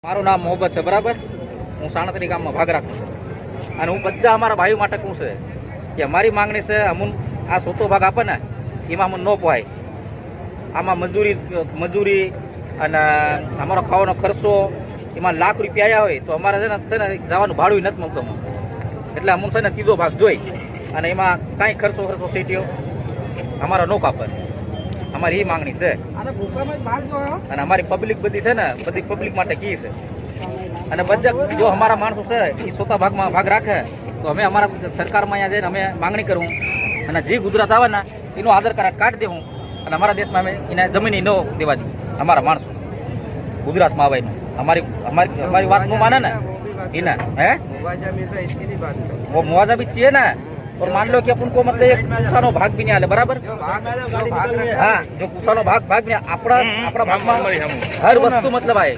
મારું નામ મોહબ્બત છે, બરાબર. હું સાણત્રી ગામમાં ભાગ રાખું છું અને હું બધા અમારા ભાઈઓ માટે કહું છે કે અમારી માંગણી છે અમુન આ સોતો ભાગ આપે ને એમાં અમને ન પોહાય. આમાં મજૂરી અને અમારો ખાવાનો ખર્ચો એમાં લાખ રૂપિયા આવ્યા હોય તો અમારે છે ને જવાનું ભાડું નથી મળતું. એટલે અમુન છે ને ત્રીજો ભાગ જોઈ અને એમાં કાંઈ ખર્ચો સીટીઓ અમારા નો કાપે. અમારી એ માંગણી છે અને અમારી પબ્લિક બધી છે ને બધી પબ્લિક માટે કી છે અને બધા જો અમારા માણસો છે એ સોતા ભાગમાં ભાગ રાખે તો અમે અમારા સરકારમાં અહીંયા જઈને અમે માંગણી કરું અને જે ગુજરાત આવે ને એનો આધાર કાર્ડ કાઢી દેવું અને અમારા દેશમાં અમે એને જમીન ન દેવા દઈએ. અમારા માણસો ગુજરાતમાં આવે એનું અમારી વાત નું માને ને એને वो मुआवजा भी चाहिए ना. और मान लो कि अपन को मतलब एक कुसानो भाग भी नहीं आले, बराबर. हाँ, जो कुसानो भाग में अपना भाग में हर वस्तु मतलब आए.